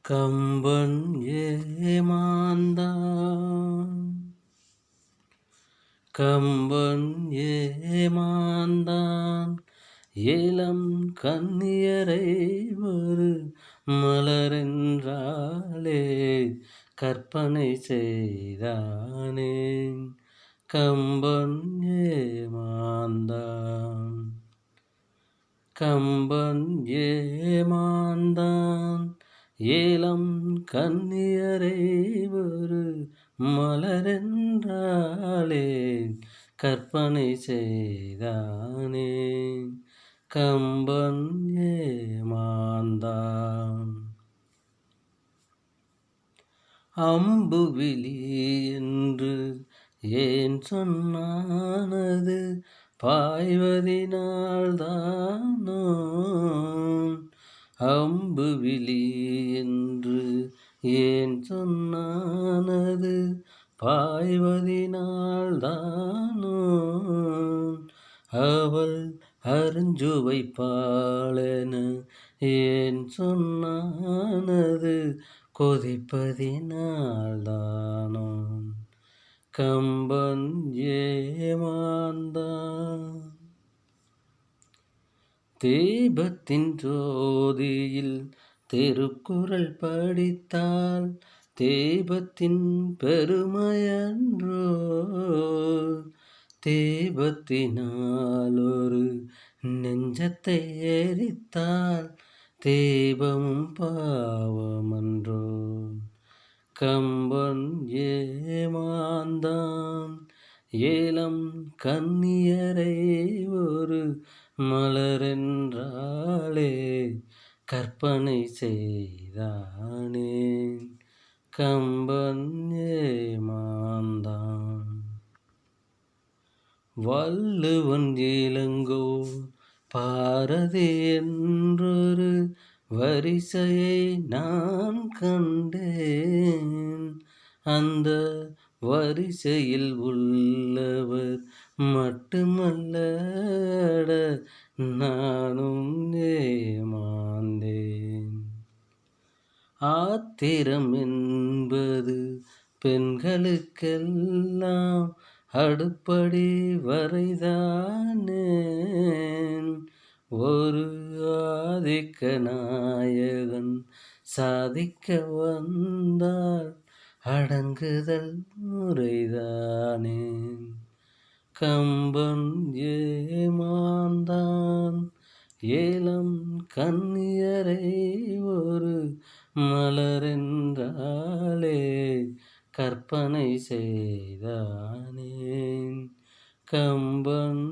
கம்பன் ஏமாந்தான் கம்பன் ஏமாந்தான் இளம் கன்னியரை ஒரு மலரென்றாலே கற்பனை செய்தானே. கம்பன் ஏமாந்தான் கம்பன் ஏமாந்தான் ஏலம் கன்னியரை ஒரு மலரென்றாலே கற்பனை செய்தானே. கம்பன் ஏமாந்தான் அம்புவிழி என்று ஏன் சொன்னானது பாய்வதினால்தானோ. அம்புவிழி என்று ஏன் சொன்னானது பாய்வதினால்தானோ. அவள் அருஞ்சுவைப்பாளென ஏன் சொன்னானது கொதிப்பதினால்தானோ. கம்பன் ஏமாந்தான் தீபத்தின் ஜோதியில் திருக்குறள் படித்தால் தீபத்தின் பெருமையன்றோ. தீபத்தினால் ஒரு நெஞ்சத்தை எரித்தால் தீபமும் பாவமன்றோ. கம்பன் ஏமாந்தான் ஏலம் கன்னியரை ஒரு மலரென்றாலே கற்பனை செய்தானே. கம்பன் ஏமாந்தான் வள்ளுவன் இளங்கோ பாரதி என்றொரு வரிசையை நான் கண்டேன். அந்த வரிசையில் உள்ளவர் மட்டுமல்ல நானும் ஏமாந்தேன். ஆத்திரம் என்பது பெண்களுக்கெல்லாம் அடுப்படி வரைதானே. ஒரு ஆதிக்க நாயகன் சாதிக்க வந்தால் அடங்குதல் முறைதானே. கம்பன் ஏமாந்தான் ஏலம் கன்னியரை ஒரு மலரென்றாலே கற்பனை செய்தானே. கம்பன்